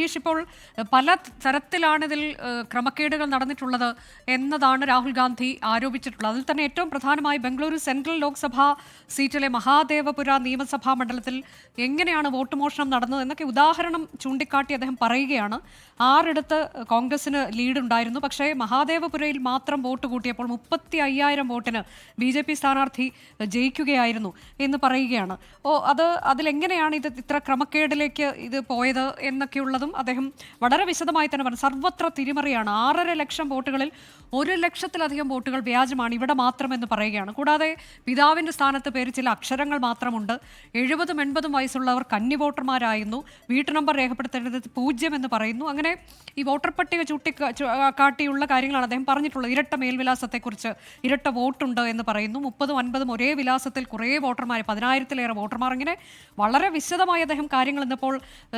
അജീഷ്, ഇപ്പോൾ പല തരത്തിലാണ് ഇതിൽ ക്രമക്കേടുകൾ നടന്നിട്ടുള്ളത് എന്നതാണ് രാഹുൽ ഗാന്ധി ആരോപിച്ചിട്ടുള്ളത്. അതിൽ തന്നെ ഏറ്റവും പ്രധാനമായി ബംഗളൂരു സെൻട്രൽ ലോക്സഭാ സീറ്റിലെ മഹാദേവപുര നിയമസഭാ മണ്ഡലത്തിൽ എങ്ങനെയാണ് വോട്ട് മോഷണം നടന്നത് എന്നൊക്കെ ഉദാഹരണം ചൂണ്ടിക്കാട്ടി അദ്ദേഹം പറയുകയാണ്. 6 കോൺഗ്രസിന് ലീഡ് ഉണ്ടായിരുന്നു, പക്ഷേ മഹാദേവപുരയിൽ മാത്രം വോട്ട് കൂട്ടിയപ്പോൾ 35,000 വോട്ടിന് BJP സ്ഥാനാർത്ഥി ജയിക്കുകയായിരുന്നു എന്ന് പറയുകയാണ്. അതിലെങ്ങനെയാണ് ഇത്ര ക്രമക്കേടിലേക്ക് ഇത് പോയത് എന്നൊക്കെയുള്ളതും അദ്ദേഹം വളരെ വിശദമായി തന്നെ പറഞ്ഞു. സർവത്ര തിരിമറിയാണ്. 6.5 ലക്ഷം വോട്ടുകളിൽ 1 ലക്ഷത്തിലധികം വോട്ടുകൾ വ്യാജമാണ് ഇവിടെ മാത്രമെന്ന് പറയുകയാണ്. കൂടാതെ പിതാവിൻ്റെ സ്ഥാനത്ത് പേര് ചില അക്ഷരങ്ങൾ മാത്രമുണ്ട്. 70-80 വയസ്സുള്ളവർ കന്നി വോട്ടർമാരായിരുന്നു. വീട്ടു നമ്പർ രേഖപ്പെടുത്തേണ്ടത് 0 എന്ന് പറയുന്നു. അങ്ങനെ ഈ വോട്ടർ പട്ടിക കാട്ടിയുള്ള കാര്യങ്ങളാണ് അദ്ദേഹം പറഞ്ഞിട്ടുള്ളത്. ഇരട്ട മേൽവിലാസത്തെക്കുറിച്ച്, ഇരട്ട വോട്ടുണ്ട് എന്ന് പറയുന്നു. 30-50 ഒരേ വിലാസത്തിൽ കുറേ വോട്ടർമാർ, 10,000-ലേറെ വോട്ടർമാർ, ഇങ്ങനെ വളരെ വിശദമായി അദ്ദേഹം കാര്യങ്ങൾ ഇന്നിപ്പോൾ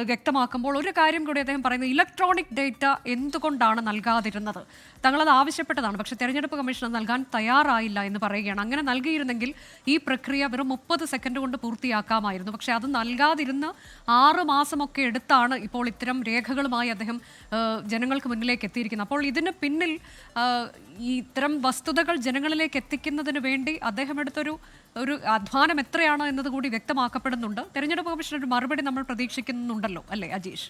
വ്യക്തമാക്കുമ്പോൾ ഒരു കാര്യം കൂടി അദ്ദേഹം പറയുന്നത്, ഇലക്ട്രോണിക് ഡേറ്റ എന്തുകൊണ്ടാണ് നൽകാതിരുന്നത്? തങ്ങളത് ആവശ്യപ്പെട്ടതാണ്, പക്ഷേ തെരഞ്ഞെടുപ്പ് കമ്മീഷൻ നൽകാൻ തയ്യാറായില്ല എന്ന് പറയുകയാണ്. അങ്ങനെ നൽകിയിരുന്നെങ്കിൽ ഈ പ്രക്രിയ വെറും 30 സെക്കൻഡ് കൊണ്ട് പൂർത്തിയാക്കാമായിരുന്നു. പക്ഷേ അത് നൽകാതിരുന്ന് 6 മാസമൊക്കെ എടുത്താണ് ഇപ്പോൾ ഇത്തരം രേഖകളുമായി അദ്ദേഹം ജനങ്ങൾക്ക് മുന്നിലേക്ക് എത്തിയിരിക്കുന്നത്. അപ്പോൾ ഇതിന് പിന്നിൽ ഈ ഇത്തരം വസ്തുതകൾ ജനങ്ങളിലേക്ക് എത്തിക്കുന്നതിന് വേണ്ടി അദ്ദേഹം എടുത്തൊരു അധ്വാനം എത്രയാണ് എന്നത് കൂടി വ്യക്തമാക്കപ്പെടുന്നുണ്ട്. തെരഞ്ഞെടുപ്പ് കമ്മീഷൻ ഒരു മറുപടി നമ്മൾ പ്രതീക്ഷിക്കുന്നുണ്ടല്ലോ, അല്ലേ അജീഷ്?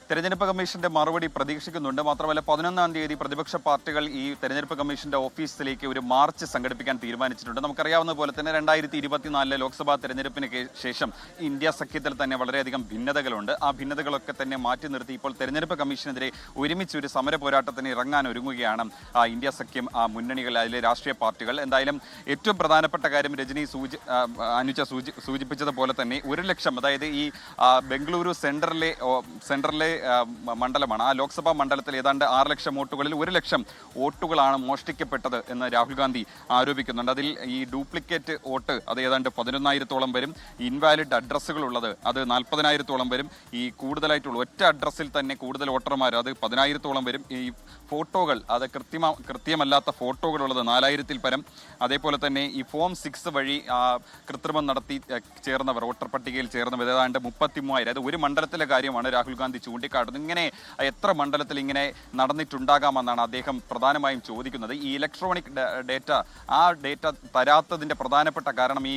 തെരഞ്ഞെടുപ്പ് കമ്മീഷന്റെ മറുപടി പ്രതീക്ഷിക്കുന്നുണ്ട്. മാത്രമല്ല 11-ാം തീയതി പ്രതിപക്ഷ പാർട്ടികൾ ഈ തെരഞ്ഞെടുപ്പ് കമ്മീഷന്റെ ഓഫീസിലേക്ക് ഒരു മാർച്ച് സംഘടിപ്പിക്കാൻ തീരുമാനിച്ചിട്ടുണ്ട്. നമുക്കറിയാവുന്ന പോലെ തന്നെ 2024 ലോക്സഭാ തെരഞ്ഞെടുപ്പിന് ശേഷം ഇന്ത്യ സഖ്യത്തിൽ തന്നെ വളരെയധികം ഭിന്നതകളുണ്ട്. ആ ഭിന്നതകളൊക്കെ തന്നെ മാറ്റി നിർത്തി ഇപ്പോൾ തെരഞ്ഞെടുപ്പ് കമ്മീഷനെതിരെ ഒരുമിച്ച് ഒരു സമര പോരാട്ടത്തിന് ഇറങ്ങാൻ ഒരുങ്ങുകയാണ് ഇന്ത്യ സഖ്യം, മുന്നണികൾ, അതിലെ രാഷ്ട്രീയ പാർട്ടികൾ. എന്തായാലും ഏറ്റവും പ്രധാനപ്പെട്ട കാര്യം രജനി അനുജ സൂചിപ്പിച്ചതുപോലെ തന്നെ 1 ലക്ഷം, അതായത് ഈ ബംഗളൂരു സെൻട്രലിലെ മണ്ഡലമാണ്. ആ ലോക്സഭാ മണ്ഡലത്തിൽ ഏതാണ്ട് 6 ലക്ഷം വോട്ടുകളിൽ 1 ലക്ഷം വോട്ടുകളാണ് മോഷ്ടിക്കപ്പെട്ടത് എന്ന് രാഹുൽ ഗാന്ധി ആരോപിക്കുന്നുണ്ട്. അതിൽ ഈ ഡ്യൂപ്ലിക്കേറ്റ് വോട്ട് അത് ഏതാണ്ട് 11,000-ഓളം വരും. ഇൻവാലിഡ് അഡ്രസ്സുകൾ ഉള്ളത് അത് 40,000-ഓളം വരും. ഈ കൂടുതലായിട്ടുള്ള ഒറ്റ അഡ്രസ്സിൽ തന്നെ കൂടുതൽ വോട്ടർമാർ അത് 10,000-ഓളം വരും. ഈ ഫോട്ടോകൾ അത് കൃത്യമല്ലാത്ത ഫോട്ടോകളുള്ളത് 4,000-ൽ പരം. അതേപോലെ തന്നെ ഈ ഫോം 6 വഴി കൃത്രിമം നടത്തി ചേർന്നവർ, വോട്ടർ പട്ടികയിൽ ചേർന്നവർ ഏതാണ്ട് 33,000. അതായത് ഒരു മണ്ഡലത്തിലെ കാര്യമാണ് രാഹുൽ ഗാന്ധി ചൂണ്ടിക്കാട്ടുന്നത്. ഇങ്ങനെ എത്ര മണ്ഡലത്തിൽ ഇങ്ങനെ നടന്നിട്ടുണ്ടാകാമെന്നാണ് അദ്ദേഹം പ്രധാനമായും ചോദിക്കുന്നത്. ഈ ഇലക്ട്രോണിക് ഡേറ്റ, ആ ഡേറ്റ തരാത്തതിന്റെ പ്രധാനപ്പെട്ട കാരണം ഈ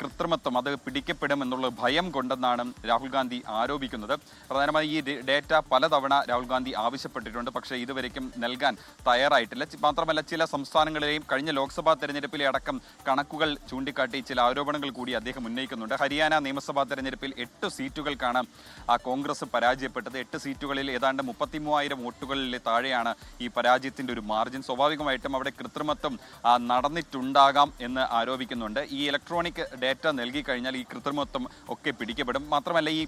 കൃത്രിമത്വം അത് പിടിക്കപ്പെടും എന്നുള്ള ഭയം കൊണ്ടെന്നാണ് രാഹുൽ ഗാന്ധി ആരോപിക്കുന്നത്. പ്രധാനമായും ഈ ഡേറ്റ പലതവണ രാഹുൽ ഗാന്ധി ആവശ്യപ്പെട്ടിട്ടുണ്ട്, പക്ഷേ ഇതുവരെയ്ക്കും നൽകാൻ തയ്യാറായിട്ടില്ല. മാത്രമല്ല ചില സംസ്ഥാനങ്ങളിലെയും കഴിഞ്ഞ ലോക്സഭാ തെരഞ്ഞെടുപ്പിലെ അടക്കം കണക്കുകൾ ചൂണ്ടിക്കാട്ടി ചില ആരോപണങ്ങൾ കൂടി അദ്ദേഹം ഉന്നയിക്കുന്നുണ്ട്. ഹരിയാന നിയമസഭാ തെരഞ്ഞെടുപ്പിൽ 8 സീറ്റുകൾക്കാണ് കോൺഗ്രസ് പരാജയപ്പെട്ടത്. 8 സീറ്റുകളിൽ ഏതാണ്ട് 33,000 വോട്ടുകളിൽ താഴെയാണ് ഈ പരാജയത്തിന്റെ ഒരു മാർജിൻ. സ്വാഭാവികമായിട്ടും അവിടെ കൃത്രിമത്വം നടന്നിട്ടുണ്ടാകാം എന്ന് ആരോപിക്കുന്നുണ്ട്. ഈ ഇലക്ട്രോണിക് ഡേറ്റ നൽകി കഴിഞ്ഞാൽ ഈ കൃത്രിമത്വം ഒക്കെ പിടിക്കപ്പെടും. മാത്രമല്ല ഈ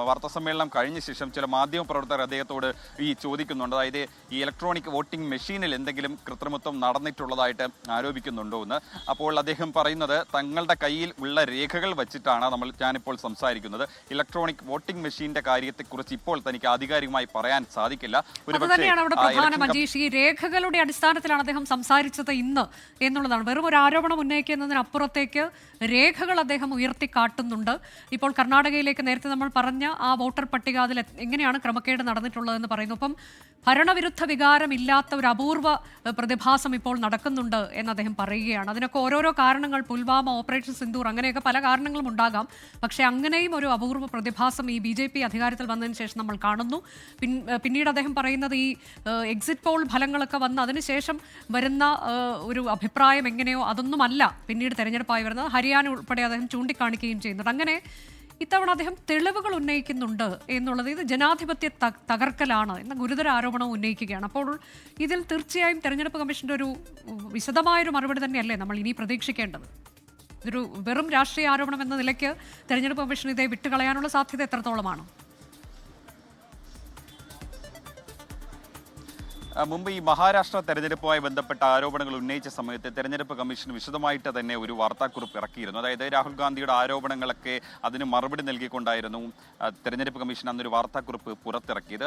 വാർത്താ സമ്മേളനം കഴിഞ്ഞ ശേഷം ചില മാധ്യമ പ്രവർത്തകർ അദ്ദേഹത്തോട് ഈ ചോദിക്കുന്നുണ്ട്, അതായത് ഈ ഇലക്ട്രോണിക് വോട്ടിംഗ് മെഷീനിൽ എന്തെങ്കിലും കൃത്രിമത്വം നടന്നിട്ടുള്ളതായിട്ട് ആരോപിക്കുന്നുണ്ടോ എന്ന്. അപ്പോൾ അദ്ദേഹം പറയുന്നത്, തങ്ങളുടെ കയ്യിൽ ഉള്ള രേഖകൾ വെച്ചിട്ടാണ് ഞാനിപ്പോൾ സംസാരിക്കുന്നത്. ഇലക്ട്രോണിക് വോട്ടിംഗ് മെഷീന്റെ കാര്യത്തെക്കുറിച്ച് ഇപ്പോൾ തനിക്ക് ആധികാരികമായി പറയാൻ സാധിക്കില്ല. ഈ രേഖകളുടെ അടിസ്ഥാനത്തിലാണ് അദ്ദേഹം സംസാരിച്ചത് ഇന്ന് എന്നുള്ളതാണ്. വെറും ഒരു ആരോപണം ഉന്നയിക്കുന്നതിനപ്പുറത്തേക്ക് രേഖകൾ അദ്ദേഹം ഉയർത്തിക്കാട്ടുന്നുണ്ട്. ഇപ്പോൾ കർണാടകയിലേക്ക് നേരത്തെ നമ്മൾ പറഞ്ഞ ആ വോട്ടർ പട്ടിക, അതിൽ എങ്ങനെയാണ് ക്രമക്കേട് നടന്നിട്ടുള്ളതെന്ന് പറയുന്നു. അപ്പം ഭരണവിരുദ്ധ വികാരമില്ലാത്ത ഒരു അപൂർവ പ്രതിഭാസം ഇപ്പോൾ നടക്കുന്നുണ്ട് എന്ന് അദ്ദേഹം പറയുകയാണ്. അതിനൊക്കെ ഓരോരോ കാരണങ്ങൾ, പുൽവാമ, ഓപ്പറേഷൻ സിന്ദൂർ, അങ്ങനെയൊക്കെ പല കാരണങ്ങളും ഉണ്ടാകാം. പക്ഷേ അങ്ങനെയും ഒരു അപൂർവ പ്രതിഭാസം ഈ BJP അധികാരത്തിൽ വന്നതിന് ശേഷം നമ്മൾ കാണുന്നു. പിന്നീട് അദ്ദേഹം പറയുന്നത് ഈ എക്സിറ്റ് പോൾ ഫലങ്ങളൊക്കെ വന്ന് അതിനുശേഷം വരുന്ന ഒരു അഭിപ്രായം എങ്ങനെയോ അതൊന്നുമല്ല പിന്നീട് തെരഞ്ഞെടുപ്പായി വരുന്നത്. ഹരിയാന ഉൾപ്പെടെ അദ്ദേഹം ചൂണ്ടിക്കാണിക്കുകയും ചെയ്യുന്നുണ്ട്. അങ്ങനെ ഇത്തവണ അദ്ദേഹം തെളിവുകൾ ഉന്നയിക്കുന്നുണ്ട് എന്നുള്ളത് ഇത് ജനാധിപത്യ തകർക്കലാണ് എന്ന ഗുരുതര ആരോപണം ഉന്നയിക്കുകയാണ്. അപ്പോൾ ഇതിൽ തീർച്ചയായും തെരഞ്ഞെടുപ്പ് കമ്മീഷന്റെ ഒരു വിശദമായൊരു മറുപടി തന്നെയല്ലേ നമ്മൾ ഇനി പ്രതീക്ഷിക്കേണ്ടത്? ഇതൊരു വെറും രാഷ്ട്രീയ ആരോപണം എന്ന നിലയ്ക്ക് തെരഞ്ഞെടുപ്പ് കമ്മീഷൻ ഇതേ വിട്ടുകളയാനുള്ള സാധ്യത എത്രത്തോളമാണ്? മുമ്പ് ഈ മഹാരാഷ്ട്ര തെരഞ്ഞെടുപ്പുമായി ബന്ധപ്പെട്ട ആരോപണങ്ങൾ ഉന്നയിച്ച സമയത്ത് തെരഞ്ഞെടുപ്പ് കമ്മീഷൻ വിശദമായിട്ട് തന്നെ ഒരു വാർത്താക്കുറിപ്പ് ഇറക്കിയിരുന്നു. അതായത് രാഹുൽ ഗാന്ധിയുടെ ആരോപണങ്ങളൊക്കെ അതിന് മറുപടി നൽകിക്കൊണ്ടായിരുന്നു തെരഞ്ഞെടുപ്പ് കമ്മീഷൻ അന്നൊരു വാർത്താക്കുറിപ്പ് പുറത്തിറക്കിയത്.